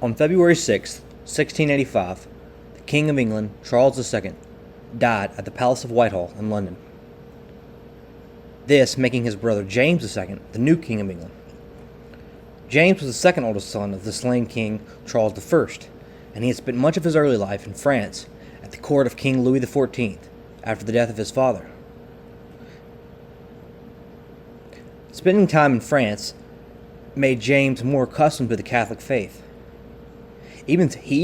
On February 6, 1685, the King of England, Charles II, died at the Palace of Whitehall in London. This making his brother James II the new King of England. James was the second oldest son of the slain King Charles I, and he had spent much of his early life in France at the court of King Louis XIV after the death of his father. Spending time in France made James more accustomed to the Catholic faith. He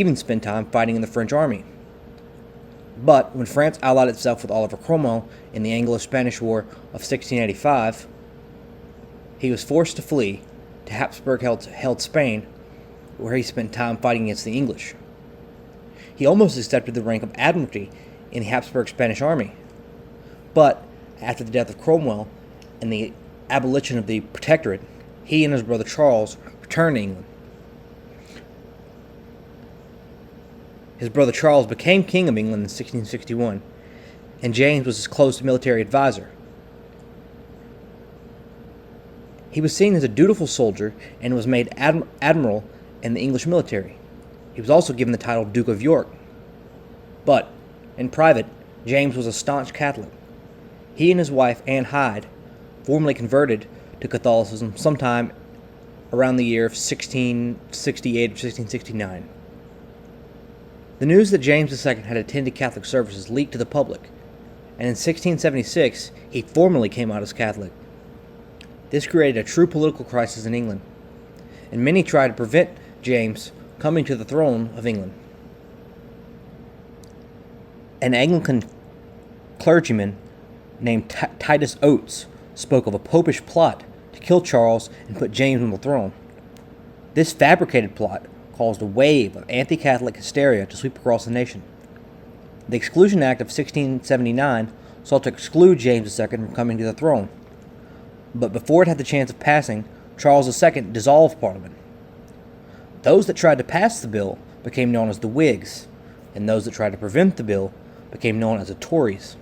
even spent time fighting in the French army. But when France allied itself with Oliver Cromwell in the Anglo-Spanish War of 1685, he was forced to flee to Habsburg-held Spain, where he spent time fighting against the English. He almost accepted the rank of admiralty in the Habsburg Spanish army. But after the death of Cromwell and the abolition of the Protectorate, he and his brother Charles returned to England. His brother Charles became King of England in 1661, and James was his close military advisor. He was seen as a dutiful soldier and was made admiral in the English military. He was also given the title Duke of York. But, in private, James was a staunch Catholic. He and his wife, Anne Hyde, formally converted to Catholicism sometime around the year of 1668 or 1669. The news that James II had attended Catholic services leaked to the public, and in 1676 he formally came out as Catholic. This created a true political crisis in England, and many tried to prevent James coming to the throne of England. An Anglican clergyman named Titus Oates spoke of a popish plot to kill Charles and put James on the throne. This fabricated plot caused a wave of anti-Catholic hysteria to sweep across the nation. The Exclusion Act of 1679 sought to exclude James II from coming to the throne, but before it had the chance of passing, Charles II dissolved Parliament. Those that tried to pass the bill became known as the Whigs, and those that tried to prevent the bill became known as the Tories.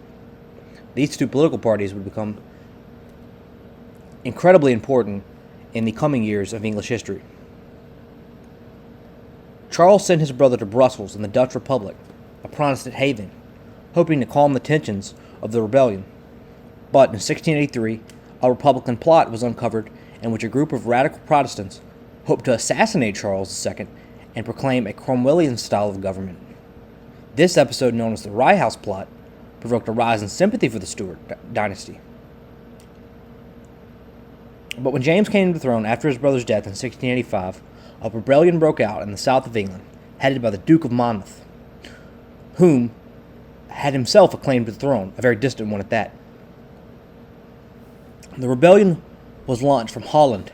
These two political parties would become incredibly important in the coming years of English history. Charles sent his brother to Brussels in the Dutch Republic, a Protestant haven, hoping to calm the tensions of the rebellion. But in 1683, a Republican plot was uncovered in which a group of radical Protestants hoped to assassinate Charles II and proclaim a Cromwellian style of government. This episode, known as the Rye House Plot, provoked a rise in sympathy for the Stuart dynasty. But when James came to the throne after his brother's death in 1685, a rebellion broke out in the south of England, headed by the Duke of Monmouth, whom had himself a claim to the throne, a very distant one at that. The rebellion was launched from Holland,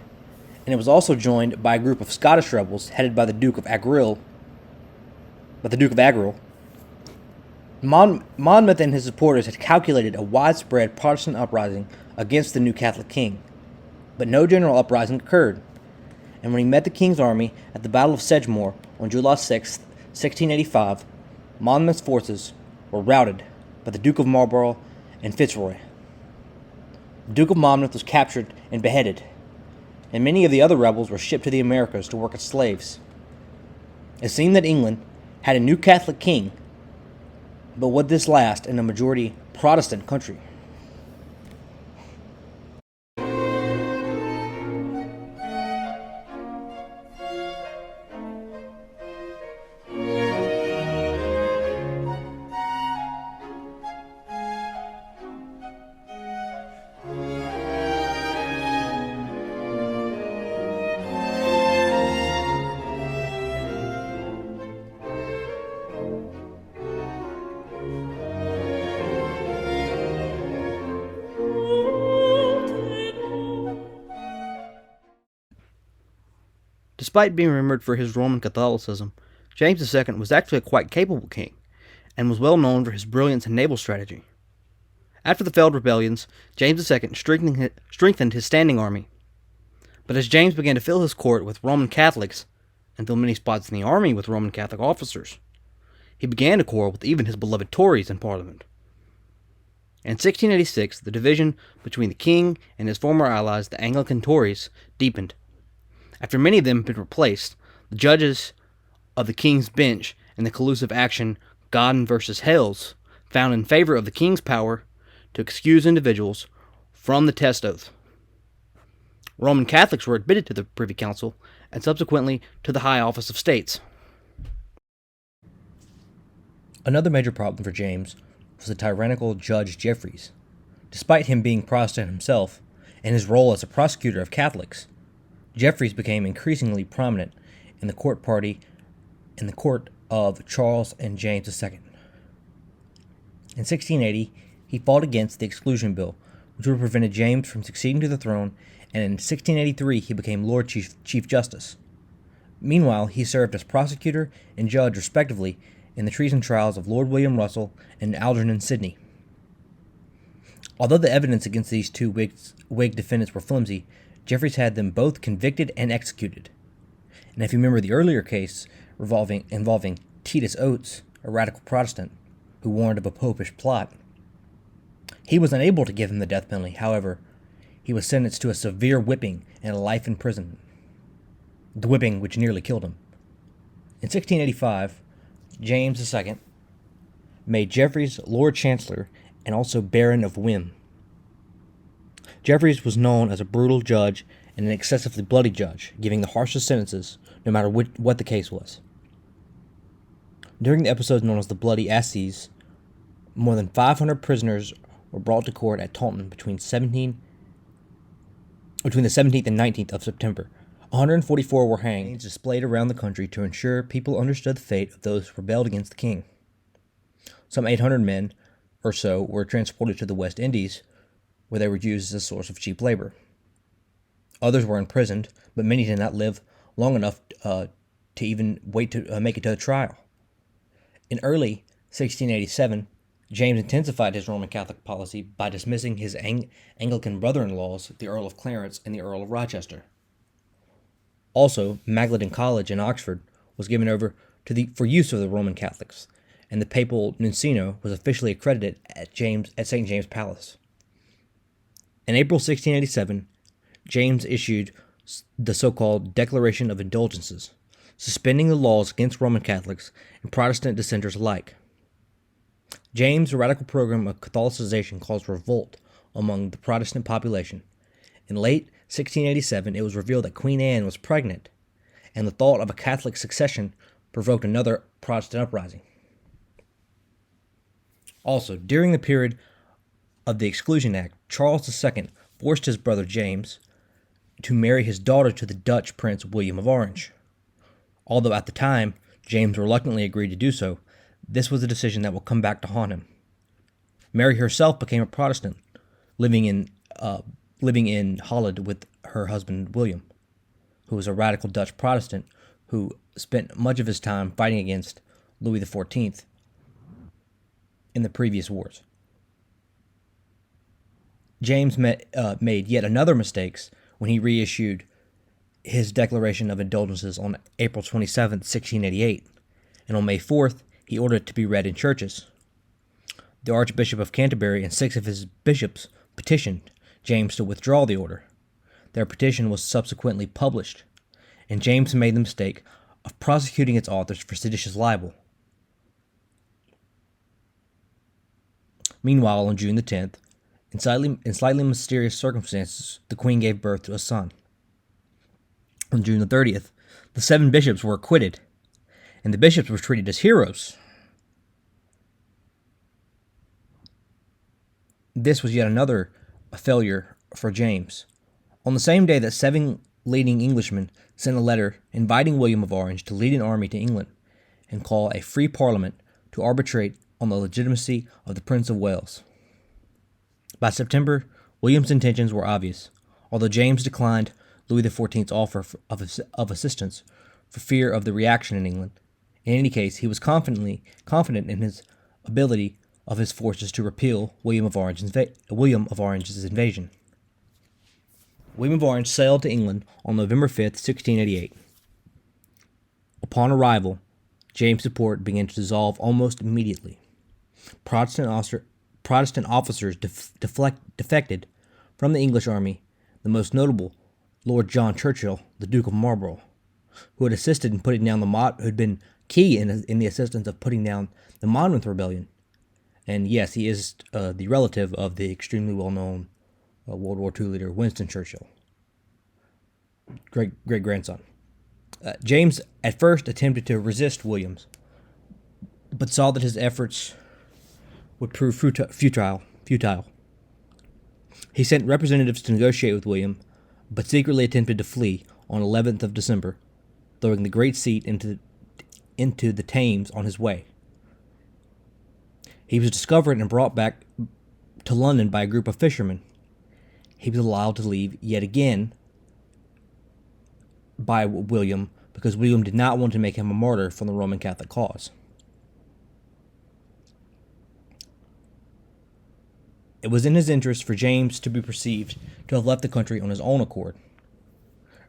and it was also joined by a group of Scottish rebels headed by the Duke of Argyll. Monmouth and his supporters had calculated a widespread Protestant uprising against the new Catholic king, but no general uprising occurred. And when he met the king's army at the Battle of Sedgemoor on July 6, 1685, Monmouth's forces were routed by the Duke of Marlborough and Fitzroy. The Duke of Monmouth was captured and beheaded, and many of the other rebels were shipped to the Americas to work as slaves. It seemed that England had a new Catholic king, but would this last in a majority Protestant country? Despite being remembered for his Roman Catholicism, James II was actually a quite capable king, and was well known for his brilliance in naval strategy. After the failed rebellions, James II strengthened his standing army. But as James began to fill his court with Roman Catholics, and fill many spots in the army with Roman Catholic officers, he began to quarrel with even his beloved Tories in Parliament. In 1686, the division between the king and his former allies, the Anglican Tories, deepened. After many of them had been replaced, the judges of the King's Bench and the collusive action Godden versus Hales found in favor of the King's power to excuse individuals from the test oath. Roman Catholics were admitted to the Privy Council and subsequently to the high office of states. Another major problem for James was the tyrannical Judge Jeffreys. Despite him being Protestant himself and his role as a prosecutor of Catholics, Jeffreys became increasingly prominent in the court of Charles and James II. In 1680, he fought against the Exclusion Bill, which would have prevented James from succeeding to the throne, and in 1683 he became Lord Chief Justice. Meanwhile, he served as prosecutor and judge respectively in the treason trials of Lord William Russell and Algernon Sidney. Although the evidence against these two Whig defendants were flimsy, Jeffreys had them both convicted and executed. And if you remember the earlier case involving Titus Oates, a radical Protestant who warned of a popish plot, he was unable to give him the death penalty. However, he was sentenced to a severe whipping and a life imprisonment, the whipping which nearly killed him. In 1685, James II made Jeffreys Lord Chancellor and also Baron of Wym. Jeffreys was known as a brutal judge and an excessively bloody judge, giving the harshest sentences no matter what the case was. During the episode known as the Bloody Asses, more than 500 prisoners were brought to court at Taunton between the 17th and 19th of September. 144 were hanged, displayed around the country to ensure people understood the fate of those who rebelled against the king. Some 800 men or so were transported to the West Indies, where they were used as a source of cheap labor. Others were imprisoned, but many did not live long enough to even wait to make it to the trial. In early 1687, James intensified his Roman Catholic policy by dismissing his Anglican brother-in-laws, the Earl of Clarence and the Earl of Rochester. Also, Magdalen College in Oxford was given over for use of the Roman Catholics, and the papal nuncino was officially accredited at St. James Palace. In April 1687, James issued the so-called Declaration of Indulgences, suspending the laws against Roman Catholics and Protestant dissenters alike. James' radical program of Catholicization caused revolt among the Protestant population. In late 1687, it was revealed that Queen Anne was pregnant, and the thought of a Catholic succession provoked another Protestant uprising. Also, during the period of the Exclusion Act, Charles II forced his brother James to marry his daughter to the Dutch Prince William of Orange. Although at the time, James reluctantly agreed to do so, this was a decision that will come back to haunt him. Mary herself became a Protestant, living in Holland with her husband William, who was a radical Dutch Protestant who spent much of his time fighting against Louis XIV in the previous wars. James made yet another mistake when he reissued his Declaration of Indulgences on April 27, 1688, and on May 4th, he ordered it to be read in churches. The Archbishop of Canterbury and 6 of his bishops petitioned James to withdraw the order. Their petition was subsequently published, and James made the mistake of prosecuting its authors for seditious libel. Meanwhile, on June the 10th, in slightly mysterious circumstances, the Queen gave birth to a son. On June the 30th, the 7 bishops were acquitted, and the bishops were treated as heroes. This was yet another failure for James. On the same day that 7 leading Englishmen sent a letter inviting William of Orange to lead an army to England and call a free parliament to arbitrate on the legitimacy of the Prince of Wales. By September, William's intentions were obvious, although James declined Louis XIV's offer of assistance for fear of the reaction in England. In any case, he was confident in his ability of his forces to repel William of Orange's invasion. William of Orange sailed to England on November 5th, 1688. Upon arrival, James' support began to dissolve almost immediately. Protestant officers defected from the English army, the most notable Lord John Churchill, the Duke of Marlborough, who had assisted in putting down who had been key in the assistance of putting down the Monmouth Rebellion. And yes, he is the relative of the extremely well-known World War II leader Winston Churchill, great-grandson. James at first attempted to resist Williams, but saw that his efforts would prove futile. He sent representatives to negotiate with William, but secretly attempted to flee on 11th of December, throwing the great seat into the Thames on his way. He was discovered and brought back to London by a group of fishermen. He was allowed to leave yet again by William because William did not want to make him a martyr for the Roman Catholic cause. It was in his interest for James to be perceived to have left the country on his own accord,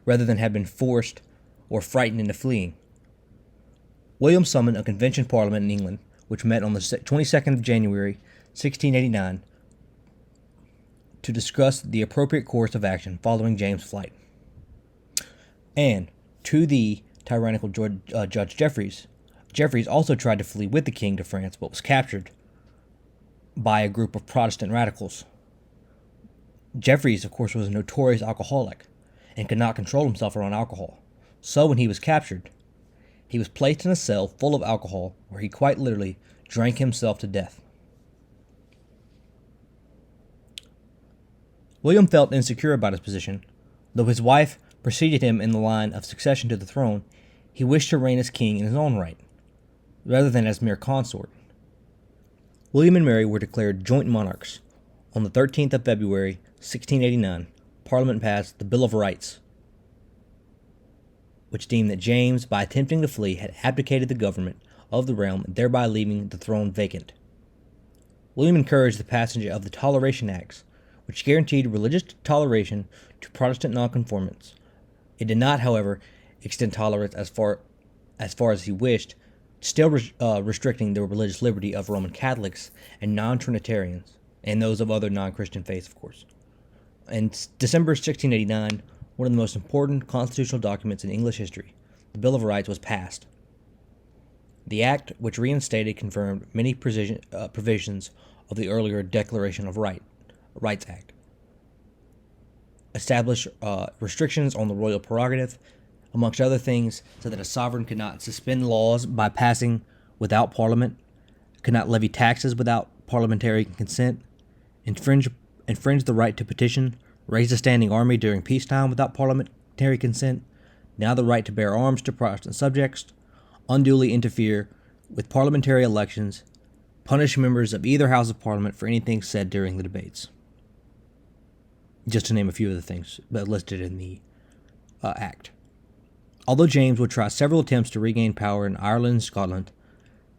rather than have been forced or frightened into fleeing. William summoned a convention parliament in England, which met on the 22nd of January, 1689, to discuss the appropriate course of action following James' flight. And, to the tyrannical Judge Jeffreys also tried to flee with the king to France, but was captured by a group of Protestant radicals. Jeffreys, of course, was a notorious alcoholic and could not control himself around alcohol. So when he was captured, he was placed in a cell full of alcohol where he quite literally drank himself to death. William felt insecure about his position. Though his wife preceded him in the line of succession to the throne, he wished to reign as king in his own right, rather than as mere consort. William and Mary were declared joint monarchs. On the 13th of February, 1689, Parliament passed the Bill of Rights, which deemed that James, by attempting to flee, had abdicated the government of the realm, thereby leaving the throne vacant. William encouraged the passage of the Toleration Acts, which guaranteed religious toleration to Protestant nonconformists. It did not, however, extend tolerance as far as he wished, still restricting the religious liberty of Roman Catholics and non-Trinitarians, and those of other non-Christian faiths, of course. In December 1689, one of the most important constitutional documents in English history, the Bill of Rights, was passed. The act, which reinstated, confirmed many provisions of the earlier Declaration of Rights Act, established restrictions on the royal prerogative, amongst other things, so that a sovereign could not suspend laws by passing without Parliament, could not levy taxes without parliamentary consent, infringe the right to petition, raise a standing army during peacetime without parliamentary consent, deny the right to bear arms to Protestant subjects, unduly interfere with parliamentary elections, punish members of either House of Parliament for anything said during the debates. Just to name a few of the things listed in the Act. Although James would try several attempts to regain power in Ireland and Scotland,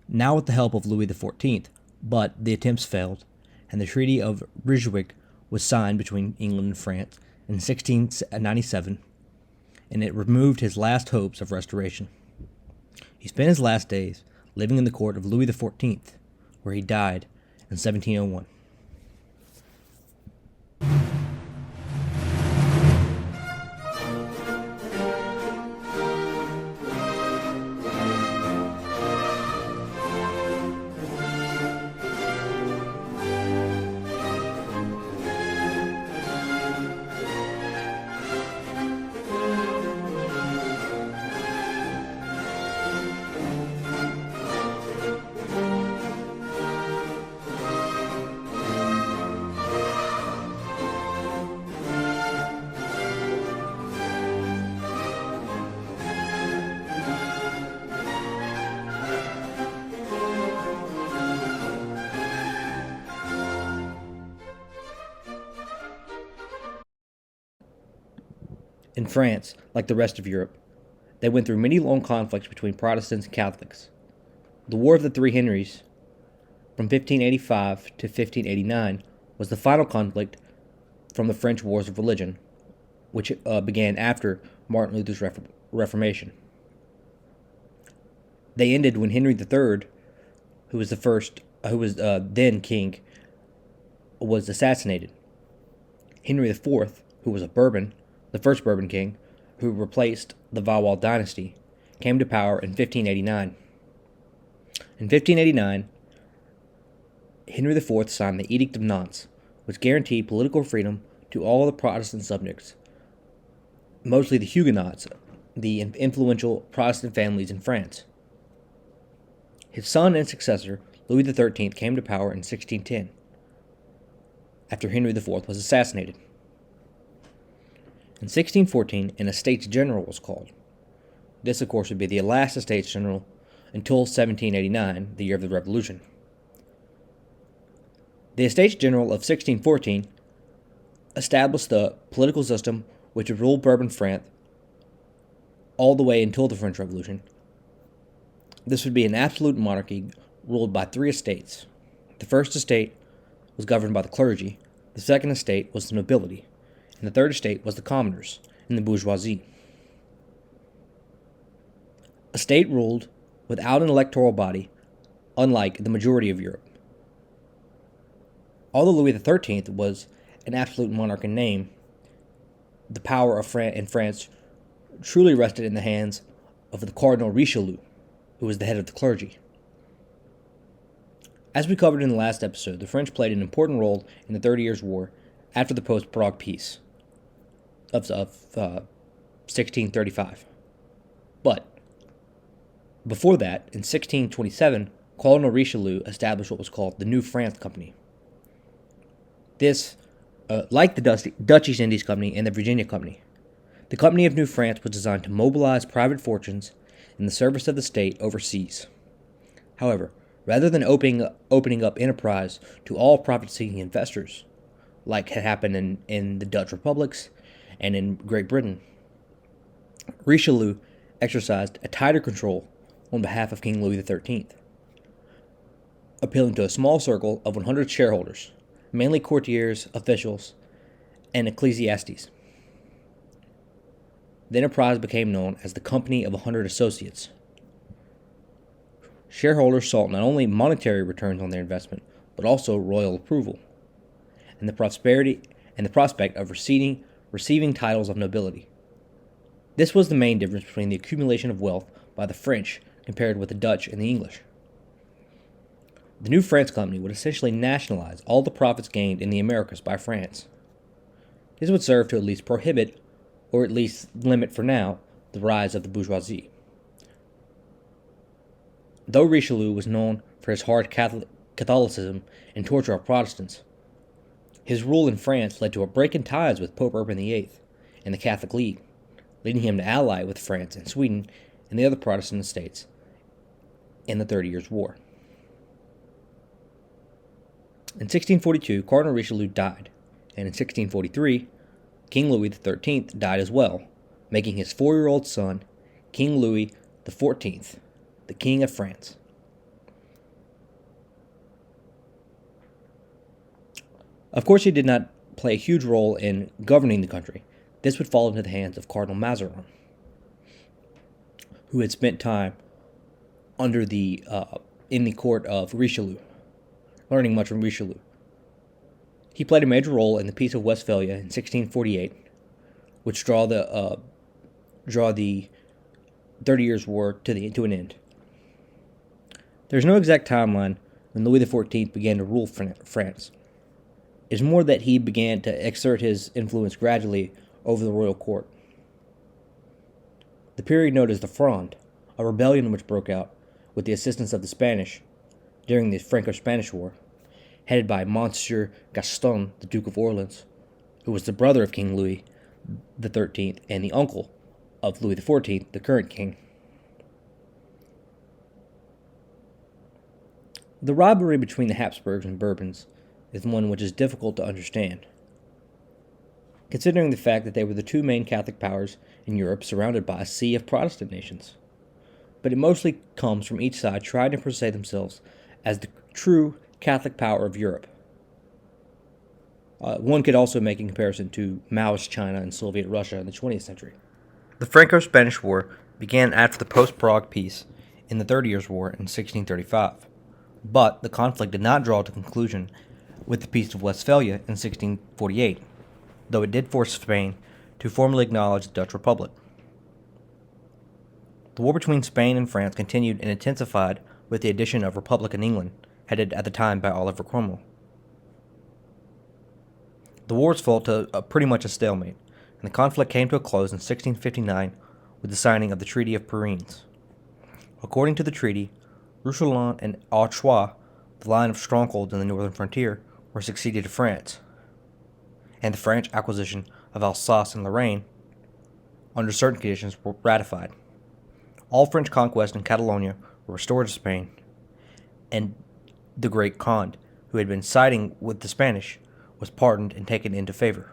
now with the help of Louis XIV, but the attempts failed, and the Treaty of Ryswick was signed between England and France in 1697, and it removed his last hopes of restoration. He spent his last days living in the court of Louis XIV, where he died in 1701. In France, like the rest of Europe, they went through many long conflicts between Protestants and Catholics. The War of the Three Henries, from 1585 to 1589, was the final conflict from the French Wars of Religion, which began after Martin Luther's Reformation. They ended when Henry III, who was then king, was assassinated. Henry IV, who was the first Bourbon king, who replaced the Valois dynasty, came to power in 1589. In 1589, Henry IV signed the Edict of Nantes, which guaranteed political freedom to all the Protestant subjects, mostly the Huguenots, the influential Protestant families in France. His son and successor, Louis XIII, came to power in 1610, after Henry IV was assassinated. In 1614, an Estates General was called. This, of course, would be the last Estates General until 1789, the year of the Revolution. The Estates General of 1614 established the political system which would rule Bourbon France all the way until the French Revolution. This would be an absolute monarchy ruled by three estates. The first estate was governed by the clergy, the second estate was the nobility, and the third estate was the commoners and the bourgeoisie. A state ruled without an electoral body, unlike the majority of Europe. Although Louis XIII was an absolute monarch in name, the power of in France truly rested in the hands of the Cardinal Richelieu, who was the head of the clergy. As we covered in the last episode, the French played an important role in the 30 Years' War after the post-Prague Peace of 1635. But before that, in 1627, Cardinal Richelieu established what was called the New France Company. This, like the Dutch East Indies Company and the Virginia Company, the Company of New France was designed to mobilize private fortunes in the service of the state overseas. However, rather than opening up enterprise to all profit-seeking investors, like had happened in the Dutch republics and in Great Britain, Richelieu exercised a tighter control on behalf of King Louis XIII, appealing to a small circle of 100 shareholders, mainly courtiers, officials, and ecclesiastes. The enterprise became known as the Company of 100 Associates. Shareholders sought not only monetary returns on their investment, but also royal approval, and the prospect of receiving titles of nobility. This was the main difference between the accumulation of wealth by the French compared with the Dutch and the English. The New France Company would essentially nationalize all the profits gained in the Americas by France. This would serve to at least prohibit, or at least limit for now, the rise of the bourgeoisie. Though Richelieu was known for his hard Catholicism and torture of Protestants, his rule in France led to a break in ties with Pope Urban VIII and the Catholic League, leading him to ally with France and Sweden and the other Protestant states in the 30 Years' War. In 1642, Cardinal Richelieu died, and in 1643, King Louis XIII died as well, making his 4-year-old son King Louis XIV, the King of France. Of course, he did not play a huge role in governing the country. This would fall into the hands of Cardinal Mazarin, who had spent time in the court of Richelieu, learning much from Richelieu. He played a major role in the Peace of Westphalia in 1648, which draw the 30 Years' War to an end. There's no exact timeline when Louis XIV began to rule France. It's more that he began to exert his influence gradually over the royal court. The period known as the Fronde, a rebellion which broke out with the assistance of the Spanish during the Franco-Spanish War, headed by Monsieur Gaston, the Duke of Orleans, who was the brother of King Louis XIII and the uncle of Louis XIV, the current king. The rivalry between the Habsburgs and Bourbons is one which is difficult to understand, considering the fact that they were the two main Catholic powers in Europe surrounded by a sea of Protestant nations. But it mostly comes from each side trying to portray themselves as the true Catholic power of Europe. One could also make a comparison to Maoist China and Soviet Russia in the 20th century. The Franco-Spanish War began after the post-Prague Peace in the 30 Years' War in 1635, but the conflict did not draw to conclusion with the Peace of Westphalia in 1648, though it did force Spain to formally acknowledge the Dutch Republic. The war between Spain and France continued and intensified with the addition of Republican England, headed at the time by Oliver Cromwell. The wars fell to pretty much a stalemate, and the conflict came to a close in 1659 with the signing of the Treaty of Purines. According to the treaty, Roussillon and Artois, the line of strongholds in the northern frontier, were succeeded to France, and the French acquisition of Alsace and Lorraine, under certain conditions, were ratified. All French conquests in Catalonia were restored to Spain, and the Great Conde, who had been siding with the Spanish, was pardoned and taken into favor.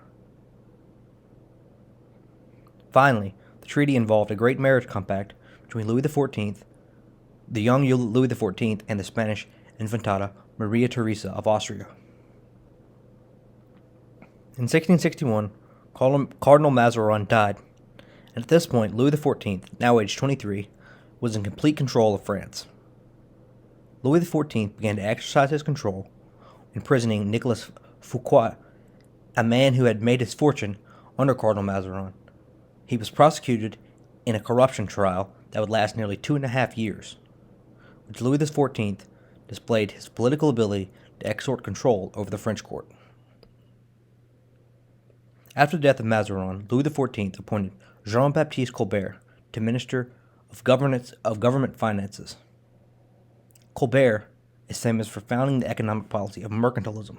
Finally, the treaty involved a great marriage compact between Louis XIV, the young Louis XIV, and the Spanish Infanta Maria Theresa of Austria. In 1661, Cardinal Mazarin died, and at this point, Louis XIV, now aged 23, was in complete control of France. Louis XIV began to exercise his control, imprisoning Nicolas Fouquet, a man who had made his fortune under Cardinal Mazarin. He was prosecuted in a corruption trial that would last nearly 2.5 years, which Louis XIV displayed his political ability to exert control over the French court. After the death of Mazarin, Louis XIV appointed Jean-Baptiste Colbert to Minister of Government Finances. Colbert is famous for founding the economic policy of mercantilism,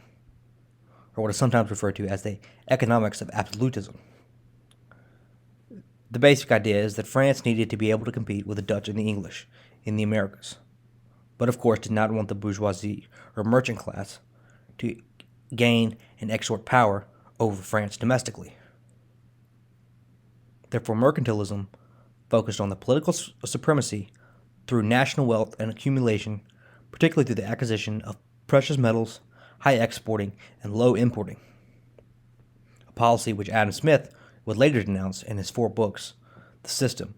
or what is sometimes referred to as the economics of absolutism. The basic idea is that France needed to be able to compete with the Dutch and the English in the Americas, but of course did not want the bourgeoisie or merchant class to gain and exert power over France domestically. Therefore, mercantilism focused on the political supremacy through national wealth and accumulation, particularly through the acquisition of precious metals, high exporting, and low importing, a policy which Adam Smith would later denounce in his 4 books, The System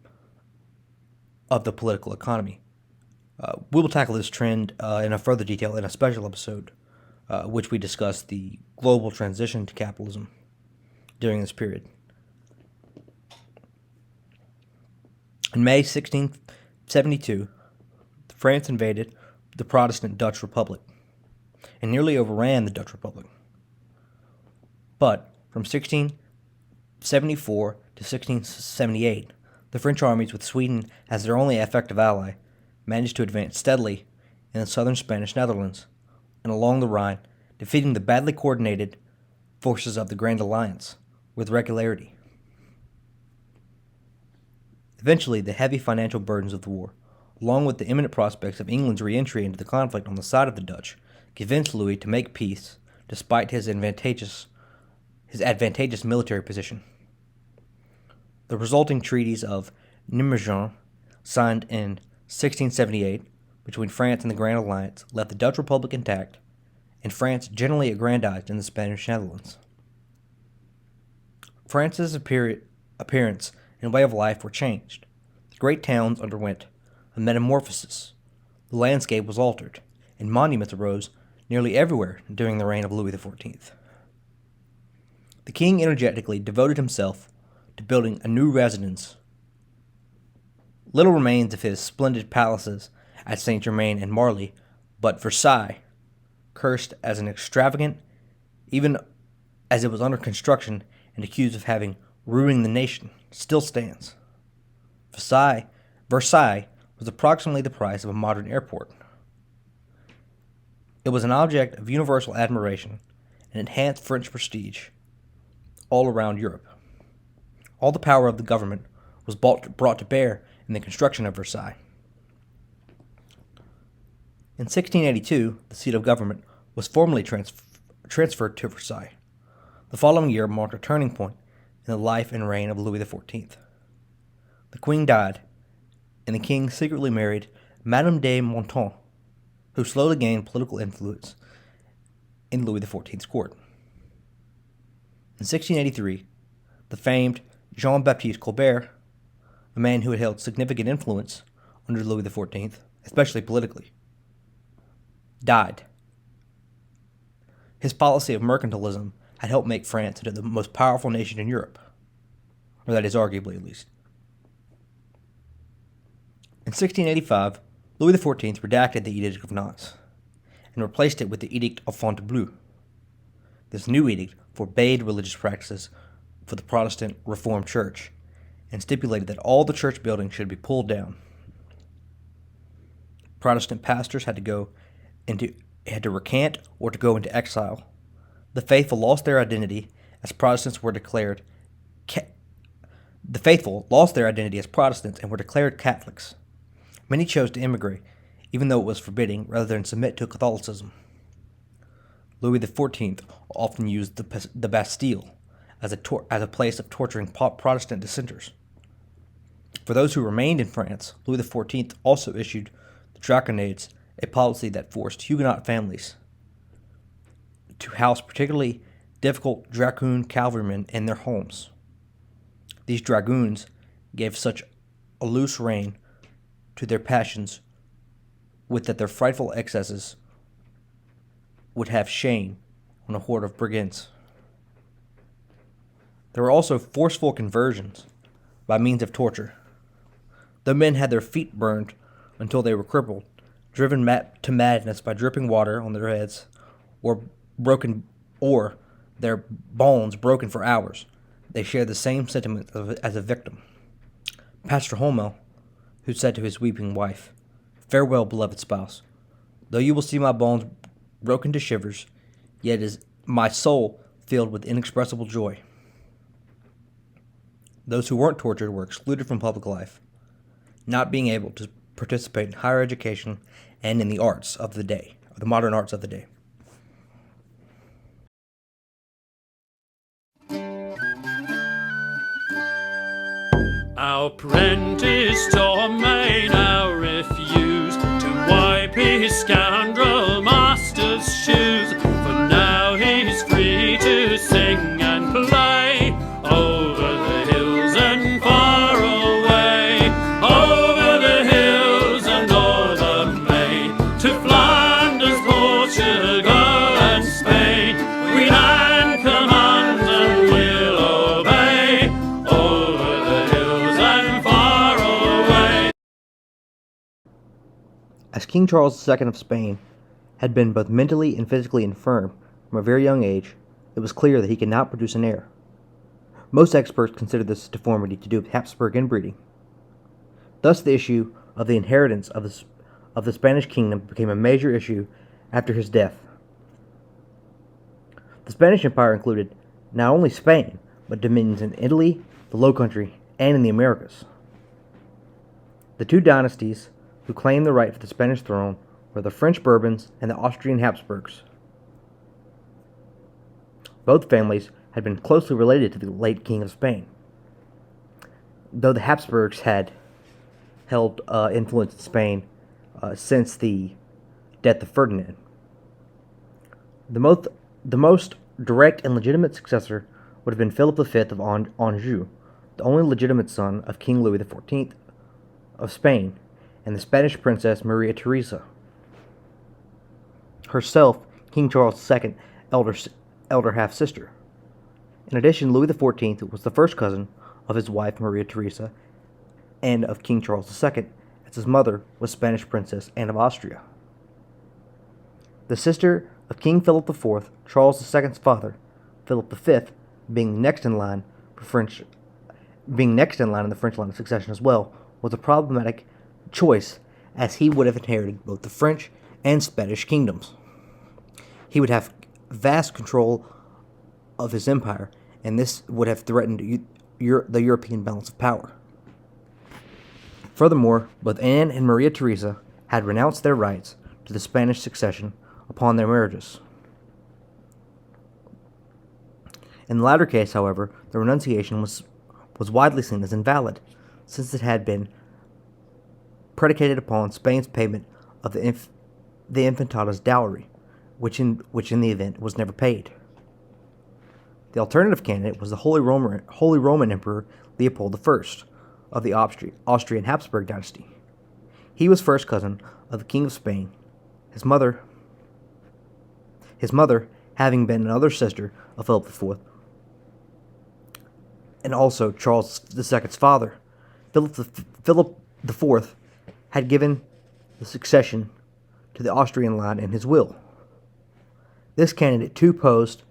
of the Political Economy. We will tackle this trend in a further detail in a special episode, which we discuss the global transition to capitalism during this period. In May 1672, France invaded the Protestant Dutch Republic and nearly overran the Dutch Republic. But from 1674 to 1678, the French armies, with Sweden as their only effective ally, managed to advance steadily in the southern Spanish Netherlands and along the Rhine, defeating the badly coordinated forces of the Grand Alliance with regularity. Eventually, the heavy financial burdens of the war, along with the imminent prospects of England's re-entry into the conflict on the side of the Dutch, convinced Louis to make peace despite his advantageous military position. The resulting treaties of Nijmegen, signed in 1678 between France and the Grand Alliance, left the Dutch Republic intact, and France generally aggrandized in the Spanish Netherlands. France's appearance and way of life were changed. The great towns underwent a metamorphosis. The landscape was altered, and monuments arose nearly everywhere during the reign of Louis XIV. The king energetically devoted himself to building a new residence. Little remains of his splendid palaces at Saint-Germain and Marly, but Versailles, cursed as an extravagant, even as it was under construction and accused of having ruined the nation, still stands. Versailles was approximately the price of a modern airport. It was an object of universal admiration and enhanced French prestige all around Europe. All the power of the government was brought to bear in the construction of Versailles. In 1682, the seat of government was formally transferred to Versailles. The following year marked a turning point in the life and reign of Louis XIV. The Queen died, and the King secretly married Madame de Maintenon, who slowly gained political influence in Louis XIV's court. In 1683, the famed Jean-Baptiste Colbert, a man who had held significant influence under Louis XIV, especially politically, died. His policy of mercantilism had helped make France into the most powerful nation in Europe, or that is arguably at least. In 1685, Louis XIV redacted the Edict of Nantes and replaced it with the Edict of Fontainebleau. This new edict forbade religious practices for the Protestant Reformed Church and stipulated that all the church buildings should be pulled down. Protestant pastors had to recant or to go into exile. The faithful lost their identity as Protestants and were declared Catholics. Many chose to immigrate, even though it was forbidding, rather than submit to Catholicism. Louis XIV often used the Bastille as a place of torturing Protestant dissenters. For those who remained in France, Louis XIV also issued the Draconides, a policy that forced Huguenot families to house particularly difficult dragoon cavalrymen in their homes. These dragoons gave such a loose rein to their passions with that their frightful excesses would have shame on a horde of brigands. There were also forceful conversions by means of torture. The men had their feet burned until they were crippled, driven to madness by dripping water on their heads, or their bones broken for hours. They shared the same sentiment as a victim. Pastor Homel, who said to his weeping wife, "Farewell, beloved spouse. Though you will see my bones broken to shivers, yet is my soul filled with inexpressible joy." Those who weren't tortured were excluded from public life, not being able to participate in higher education and in the arts of the day, the modern arts of the day. Our apprentice Tom may now refuse to wipe his scoundrel master's shoes, for now he's free to sing and play over the hills and far away, over the hills and o'er the main, to Flanders, Portugal and Spain. We hand command and will obey, over the hills and far away. As King Charles II of Spain had been both mentally and physically infirm from a very young age, it was clear that he could not produce an heir. Most experts consider this deformity to do with Habsburg inbreeding. Thus, the issue of the inheritance of the Spanish kingdom became a major issue after his death. The Spanish Empire included not only Spain, but dominions in Italy, the Low Country, and in the Americas. The two dynasties who claimed the right for the Spanish throne were the French Bourbons and the Austrian Habsburgs. Both families had been closely related to the late King of Spain, though the Habsburgs had held influence in Spain since the death of Ferdinand. The most direct and legitimate successor would have been Philip V of Anjou, the only legitimate son of King Louis XIV of Spain and the Spanish princess Maria Theresa, herself King Charles II elder half-sister. In addition, Louis XIV was the first cousin of his wife Maria Theresa and of King Charles II, as his mother was Spanish Princess Anne of Austria. The sister of King Philip IV, Charles II's father, Philip V, being next in line in the French line of succession as well, was a problematic choice, as he would have inherited both the French and Spanish kingdoms. He would have vast control of his empire, and this would have threatened the European balance of power. Furthermore, both Anne and Maria Theresa had renounced their rights to the Spanish succession upon their marriages. In the latter case, however, the renunciation was widely seen as invalid, since it had been predicated upon Spain's payment of the Infantada's dowry, which in the event was never paid. The alternative candidate was the Holy Roman Emperor Leopold I of the Austrian Habsburg dynasty. He was first cousin of the King of Spain, his mother having been another sister of Philip IV, and also Charles II's father. Philip IV had given the succession to the Austrian line in his will. This candidate too posed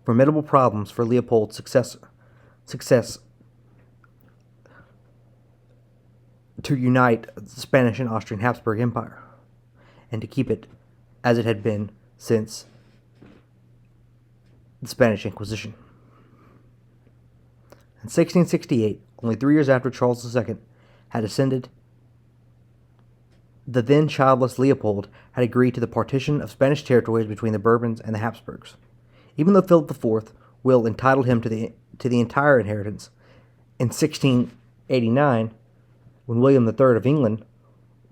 formidable problems for Leopold's success to unite the Spanish and Austrian Habsburg Empire, and to keep it as it had been since the Spanish Inquisition. In 1668, only 3 years after Charles II had ascended, the then childless Leopold had agreed to the partition of Spanish territories between the Bourbons and the Habsburgs. Even though Philip IV will entitled him to the entire inheritance, in 1689, when William III of England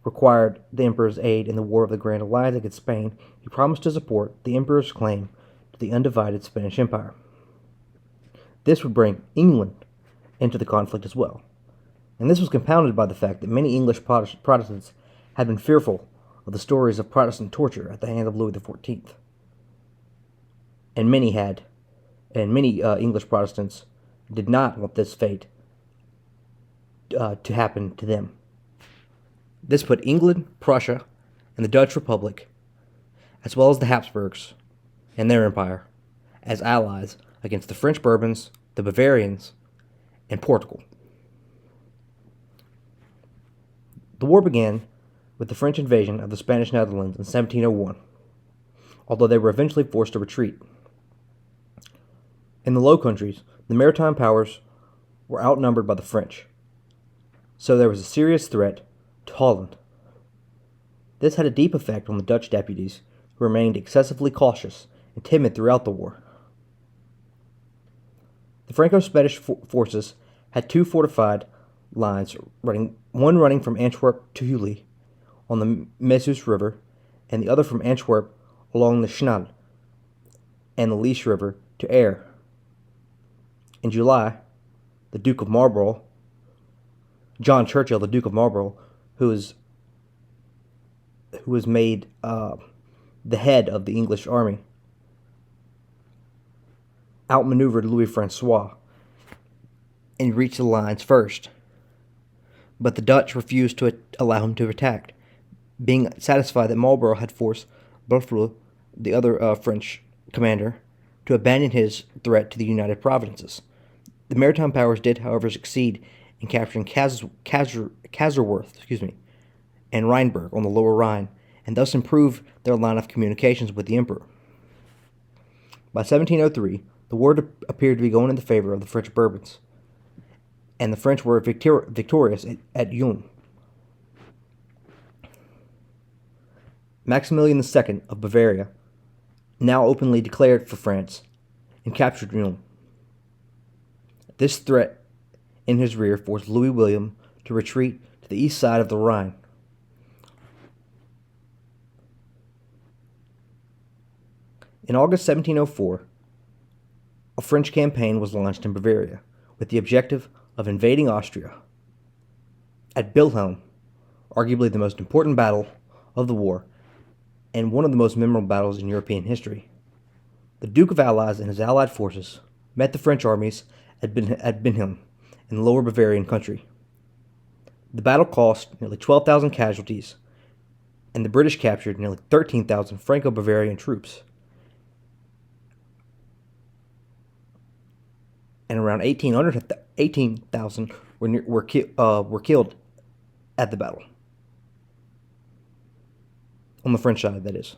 required the Emperor's aid in the War of the Grand Alliance against Spain, he promised to support the Emperor's claim to the undivided Spanish Empire. This would bring England into the conflict as well, and this was compounded by the fact that many English Protestants had been fearful of the stories of Protestant torture at the hand of Louis XIV. And many English Protestants did not want this fate to happen to them. This put England, Prussia, and the Dutch Republic, as well as the Habsburgs and their empire, as allies against the French Bourbons, the Bavarians, and Portugal. The war began with the French invasion of the Spanish Netherlands in 1701, although they were eventually forced to retreat. In the Low Countries, the maritime powers were outnumbered by the French, so there was a serious threat to Holland. This had a deep effect on the Dutch deputies, who remained excessively cautious and timid throughout the war. The Franco-Spanish forces had two fortified lines, one running from Antwerp to Heulier on the Meuse River, and the other from Antwerp along the Schnell and the Lys River to Ayr. In July, the Duke of Marlborough, John Churchill, the Duke of Marlborough, who was made the head of the English army, outmaneuvered Louis Francois and reached the lines first. But the Dutch refused to allow him to attack, being satisfied that Marlborough had forced Bothwell, the other French commander, to abandon his threat to the United Provinces. The maritime powers did, however, succeed in capturing Kaiserwerth, and Rheinberg on the Lower Rhine, and thus improved their line of communications with the Emperor. By 1703, the war appeared to be going in the favor of the French Bourbons, and the French were victorious at Ulm. Maximilian II of Bavaria now openly declared for France and captured Ulm. This threat in his rear forced Louis William to retreat to the east side of the Rhine. In August 1704, a French campaign was launched in Bavaria with the objective of invading Austria. At Wilhelm, arguably the most important battle of the war, and one of the most memorable battles in European history, the Duke of Allies and his allied forces met the French armies at Wilhelm in the lower Bavarian country. The battle cost nearly 12,000 casualties, and the British captured nearly 13,000 Franco-Bavarian troops, and around 18,000 were killed at the battle. On the French side, that is.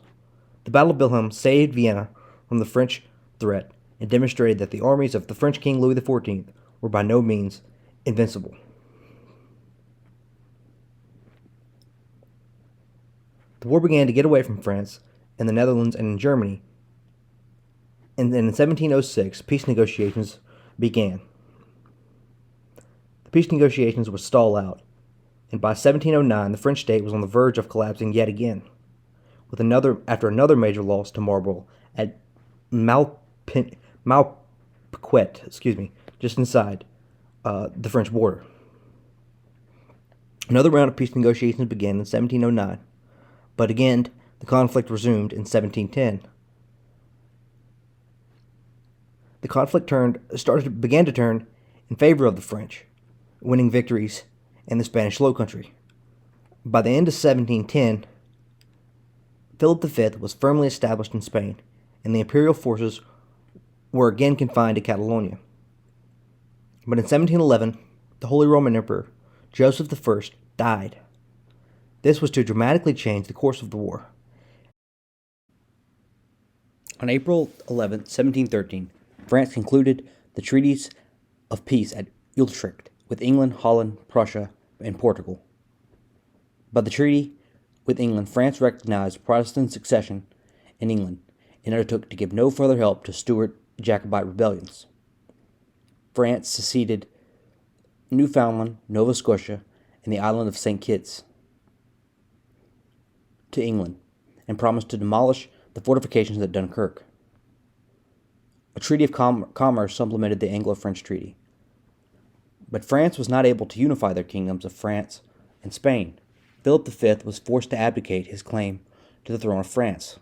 The Battle of Wilhelm saved Vienna from the French threat and demonstrated that the armies of the French King Louis XIV were by no means invincible. The war began to get away from France in the Netherlands and in Germany, and then in 1706, peace negotiations began. The peace negotiations would stall out, and by 1709, the French state was on the verge of collapsing yet again, after another major loss to Marlborough at Malplaquet, just inside the French border. Another round of peace negotiations began in 1709, but again, the conflict resumed in 1710. The conflict began to turn in favor of the French, winning victories in the Spanish Low Country. By the end of 1710, Philip V was firmly established in Spain, and the imperial forces were again confined to Catalonia. But in 1711, the Holy Roman Emperor, Joseph I, died. This was to dramatically change the course of the war. On April 11, 1713, France concluded the treaties of peace at Utrecht with England, Holland, Prussia, and Portugal. By the treaty with England, France recognized Protestant succession in England and undertook to give no further help to Stuart Jacobite rebellions. France seceded Newfoundland, Nova Scotia, and the island of St. Kitts to England, and promised to demolish the fortifications at Dunkirk. A treaty of commerce supplemented the Anglo-French treaty. But France was not able to unify their kingdoms of France and Spain. Philip V was forced to abdicate his claim to the throne of France.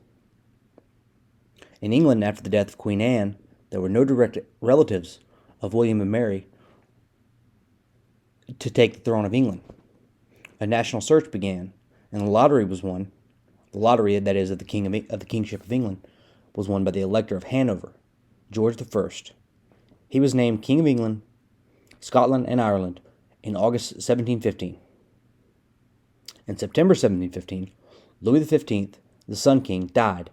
In England, after the death of Queen Anne, there were no direct relatives of William and Mary to take the throne of England. A national search began, and the lottery was won. The lottery, that is, of the kingship of England, was won by the Elector of Hanover, George I. He was named King of England, Scotland, and Ireland in August 1715. In September 1715, Louis XV, the Sun King, died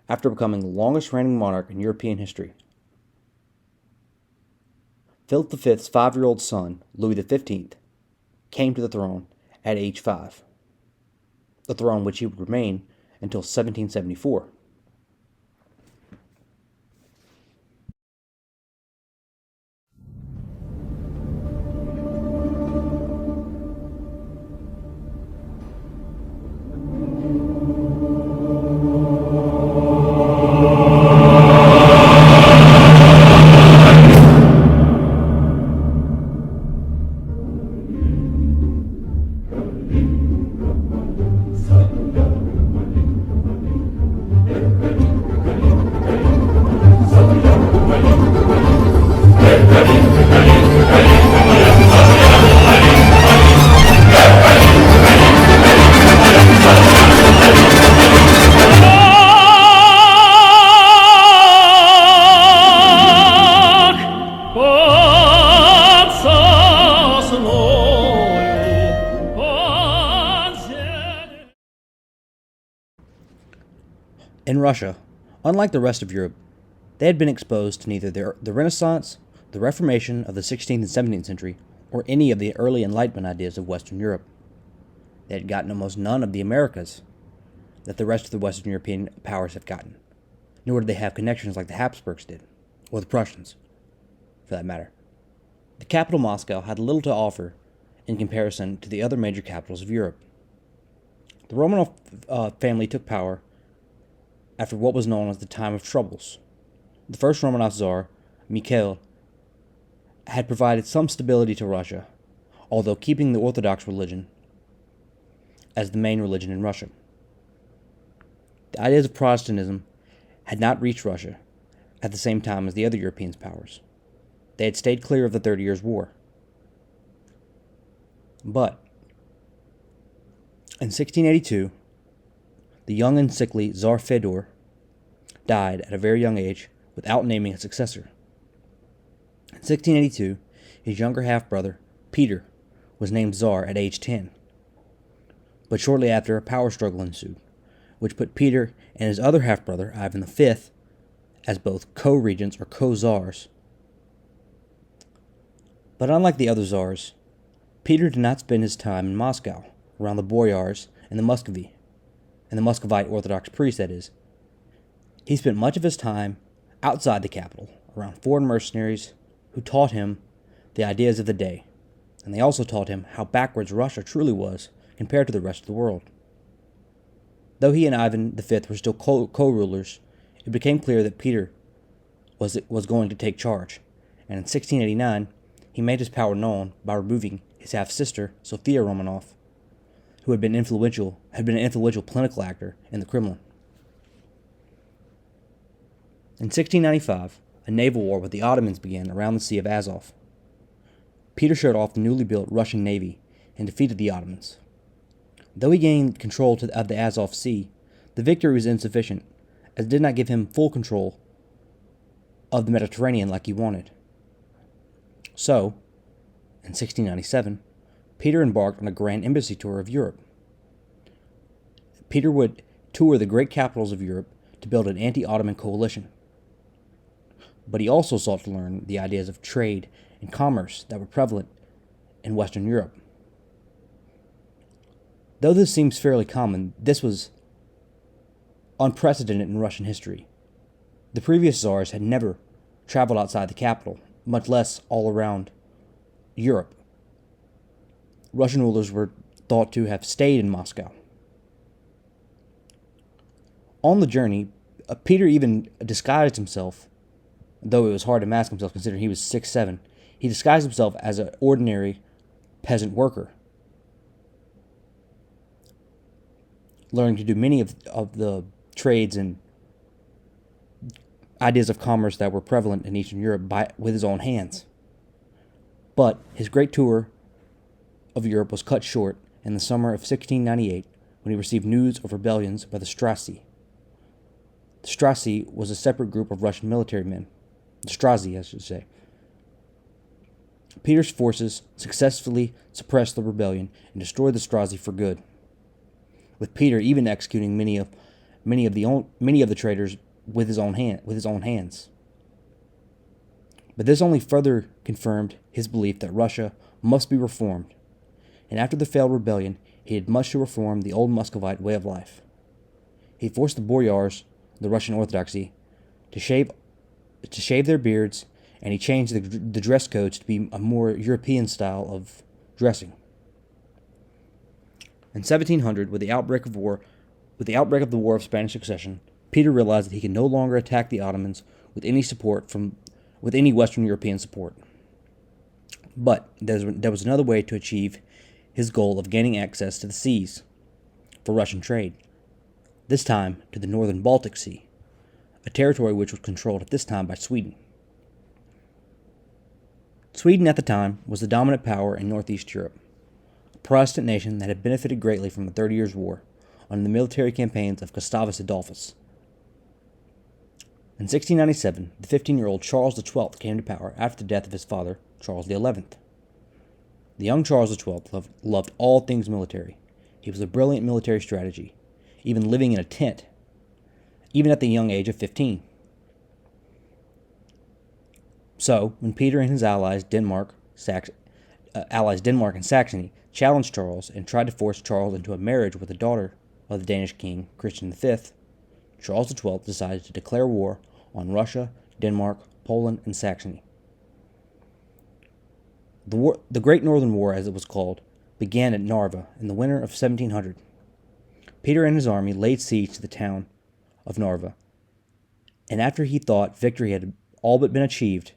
after becoming the longest reigning monarch in European history. Philip V's 5-year-old son, Louis XV, came to the throne at age 5, the throne which he would remain until 1774. In Russia, unlike the rest of Europe, they had been exposed to neither the Renaissance, the Reformation of the 16th and 17th century, or any of the early Enlightenment ideas of Western Europe. They had gotten almost none of the Americas that the rest of the Western European powers have gotten, nor did they have connections like the Habsburgs did, or the Prussians, for that matter. The capital, Moscow, had little to offer in comparison to the other major capitals of Europe. The Romanov family took power after what was known as the Time of Troubles. The first Romanov Tsar, Mikhail, had provided some stability to Russia, although keeping the Orthodox religion as the main religion in Russia. The ideas of Protestantism had not reached Russia at the same time as the other European powers. They had stayed clear of the 30 Years' War. But in 1682, the young and sickly Tsar Fedor died at a very young age without naming a successor. In 1682, his younger half-brother, Peter, was named Tsar at age 10. But shortly after, a power struggle ensued, which put Peter and his other half-brother, Ivan V, as both co-regents or co-Tsars. But unlike the other Tsars, Peter did not spend his time in Moscow, around the boyars and the Muscovite Orthodox priests, that is. He spent much of his time outside the capital, around foreign mercenaries who taught him the ideas of the day, and they also taught him how backwards Russia truly was compared to the rest of the world. Though he and Ivan V were still co-rulers, it became clear that Peter was going to take charge, and in 1689 he made his power known by removing his half-sister, Sophia Romanov, who had been an influential political actor in the Kremlin. In 1695, a naval war with the Ottomans began around the Sea of Azov. Peter showed off the newly built Russian navy and defeated the Ottomans. Though he gained control of the Azov Sea, the victory was insufficient, as it did not give him full control of the Mediterranean like he wanted. So, in 1697, Peter embarked on a grand embassy tour of Europe. Peter would tour the great capitals of Europe to build an anti-Ottoman coalition. But he also sought to learn the ideas of trade and commerce that were prevalent in Western Europe. Though this seems fairly common, this was unprecedented in Russian history. The previous czars had never traveled outside the capital, much less all around Europe. Russian rulers were thought to have stayed in Moscow. On the journey, Peter even disguised himself, though it was hard to mask himself considering he was 6'7". He disguised himself as an ordinary peasant worker, learning to do many of the trades and ideas of commerce that were prevalent in Eastern Europe with his own hands. But his great tour of Europe was cut short in the summer of 1698 when he received news of rebellions by the Strasi. The Strasi was a separate group of Russian military men. The Strasi, I should say. Peter's forces successfully suppressed the rebellion and destroyed the Strasi for good, with Peter even executing many of the traitors with his own hands. But this only further confirmed his belief that Russia must be reformed, and after the failed rebellion, he had much to reform the old Muscovite way of life. He forced the boyars, the Russian Orthodoxy, to shave their beards, and he changed the dress codes to be a more European style of dressing. In 1700, with the outbreak of the War of Spanish Succession, Peter realized that he could no longer attack the Ottomans with any Western European support. But there was another way to achieve his goal of gaining access to the seas for Russian trade, this time to the northern Baltic Sea, a territory which was controlled at this time by Sweden. Sweden at the time was the dominant power in Northeast Europe, a Protestant nation that had benefited greatly from the 30 Years' War under the military campaigns of Gustavus Adolphus. In 1697, the 15-year-old Charles XII came to power after the death of his father, Charles XI. The young Charles XII loved all things military. He was a brilliant military strategy, even living in a tent, even at the young age of 15. So, when Peter and his allies, Denmark and Saxony, challenged Charles and tried to force Charles into a marriage with a daughter of the Danish king, Christian V, Charles XII decided to declare war on Russia, Denmark, Poland, and Saxony. The Great Northern War, as it was called, began at Narva in the winter of 1700. Peter and his army laid siege to the town of Narva, and after he thought victory had all but been achieved,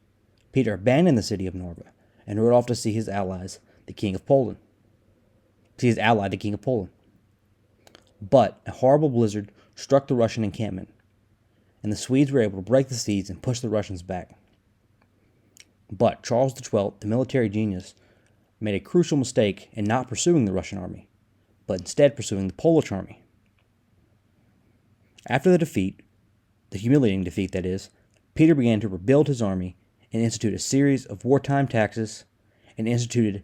Peter abandoned the city of Narva and rode off to see his ally, the King of Poland. But a horrible blizzard struck the Russian encampment, and the Swedes were able to break the siege and push the Russians back. But Charles XII, the military genius, made a crucial mistake in not pursuing the Russian army, but instead pursuing the Polish army. After the defeat, the humiliating defeat that is, Peter began to rebuild his army and institute a series of wartime taxes and instituted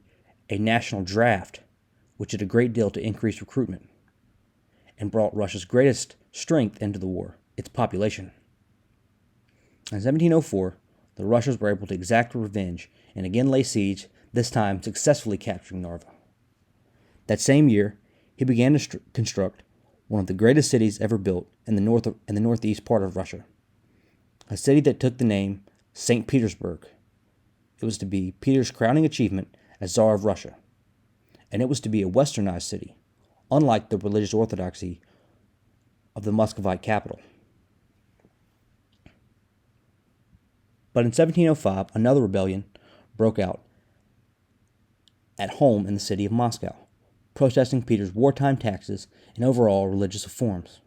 a national draft, which did a great deal to increase recruitment and brought Russia's greatest strength into the war, its population. In 1704, the Russians were able to exact revenge and again lay siege, this time successfully capturing Narva. That same year, he began to construct one of the greatest cities ever built in the northeast part of Russia, a city that took the name St. Petersburg. It was to be Peter's crowning achievement as Tsar of Russia, and it was to be a westernized city, unlike the religious orthodoxy of the Muscovite capital. But in 1705, another rebellion broke out at home in the city of Moscow, protesting Peter's wartime taxes and overall religious reforms.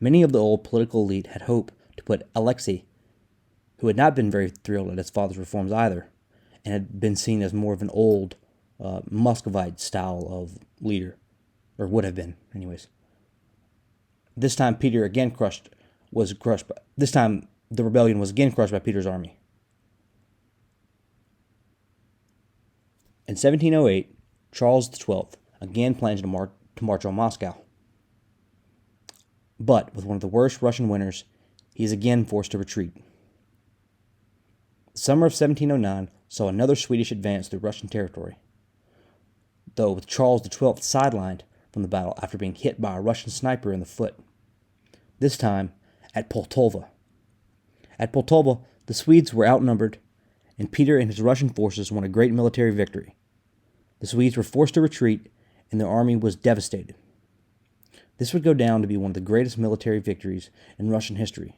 Many of the old political elite had hoped to put Alexei, who had not been very thrilled at his father's reforms either, and had been seen as more of an old Muscovite style of leader, or would have been, anyways. This time, this time, the rebellion was again crushed by Peter's army. In 1708, Charles XII again planned to march on Moscow. But with one of the worst Russian winters, he is again forced to retreat. The summer of 1709 saw another Swedish advance through Russian territory, though with Charles XII sidelined from the battle after being hit by a Russian sniper in the foot, this time at Poltava. At Poltava, the Swedes were outnumbered, and Peter and his Russian forces won a great military victory. The Swedes were forced to retreat, and their army was devastated. This would go down to be one of the greatest military victories in Russian history.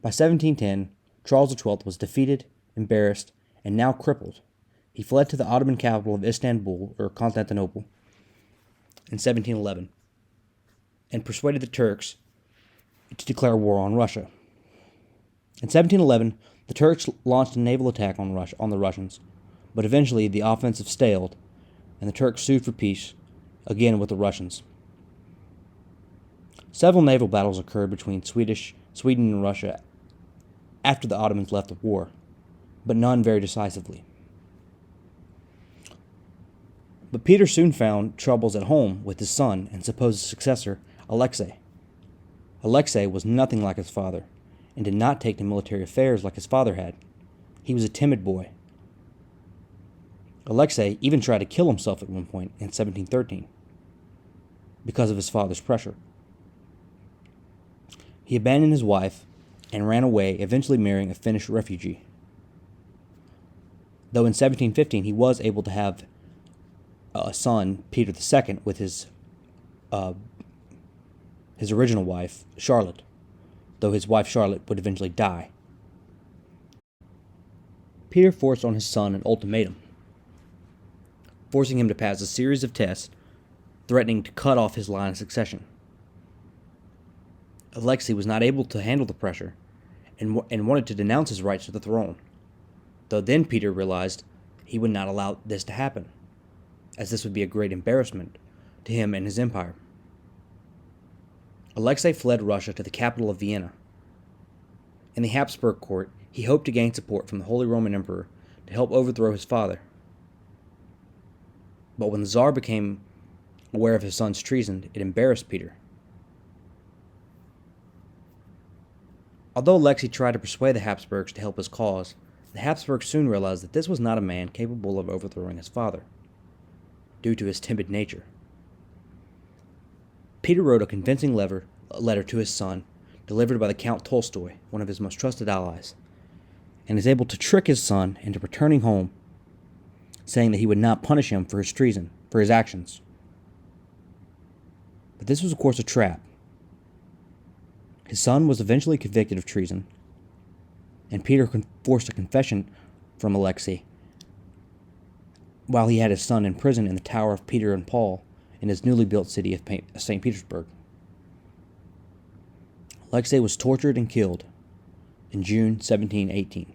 By 1710, Charles XII was defeated, embarrassed, and now crippled. He fled to the Ottoman capital of Istanbul, or Constantinople, in 1711, and persuaded the Turks to declare war on Russia. In 1711, the Turks launched a naval attack on the Russians, but eventually the offensive stalled, and the Turks sued for peace, again with the Russians. Several naval battles occurred between Sweden and Russia after the Ottomans left the war, but none very decisively. But Peter soon found troubles at home with his son and supposed successor, Alexei. Alexei was nothing like his father, and did not take to military affairs like his father had. He was a timid boy. Alexei even tried to kill himself at one point in 1713 because of his father's pressure. He abandoned his wife and ran away, eventually marrying a Finnish refugee. Though in 1715 he was able to have a son, Peter II, with his original wife, Charlotte, though his wife Charlotte would eventually die. Peter forced on his son an ultimatum, forcing him to pass a series of tests, threatening to cut off his line of succession. Alexei was not able to handle the pressure and wanted to denounce his rights to the throne, though then Peter realized he would not allow this to happen, as this would be a great embarrassment to him and his empire. Alexei fled Russia to the capital of Vienna. In the Habsburg court, he hoped to gain support from the Holy Roman Emperor to help overthrow his father. But when the Tsar became aware of his son's treason, it embarrassed Peter. Although Alexei tried to persuade the Habsburgs to help his cause, the Habsburgs soon realized that this was not a man capable of overthrowing his father, due to his timid nature. Peter wrote a convincing letter to his son, delivered by the Count Tolstoy, one of his most trusted allies, and is able to trick his son into returning home, saying that he would not punish him for his treason, for his actions. But this was, of course, a trap. His son was eventually convicted of treason, and Peter forced a confession from Alexei while he had his son in prison in the Tower of Peter and Paul in his newly built city of St. Petersburg. Alexei was tortured and killed in June 1718.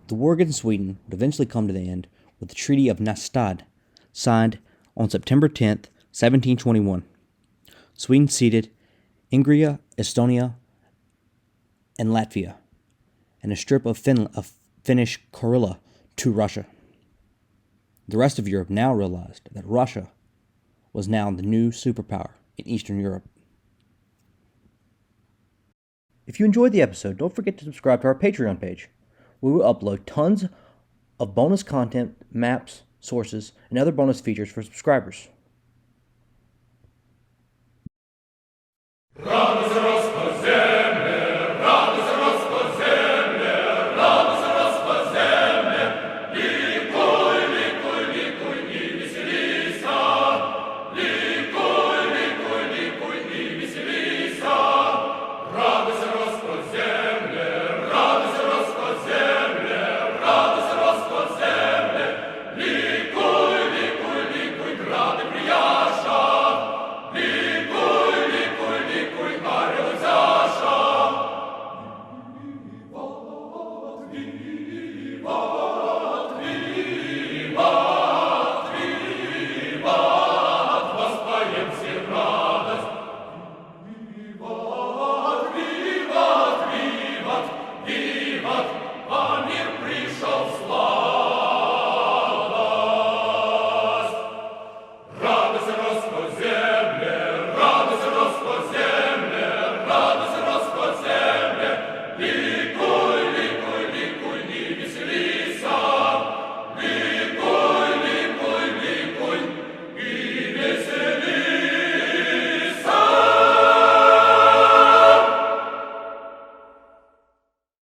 The war against Sweden would eventually come to the end with the Treaty of Nystad, signed on September 10, 1721. Sweden ceded Ingria, Estonia, and Latvia, and a strip of Finnish Karela to Russia. The rest of Europe now realized that Russia was now the new superpower in Eastern Europe. If you enjoyed the episode, don't forget to subscribe to our Patreon page. We will upload tons of bonus content, maps, sources, and other bonus features for subscribers.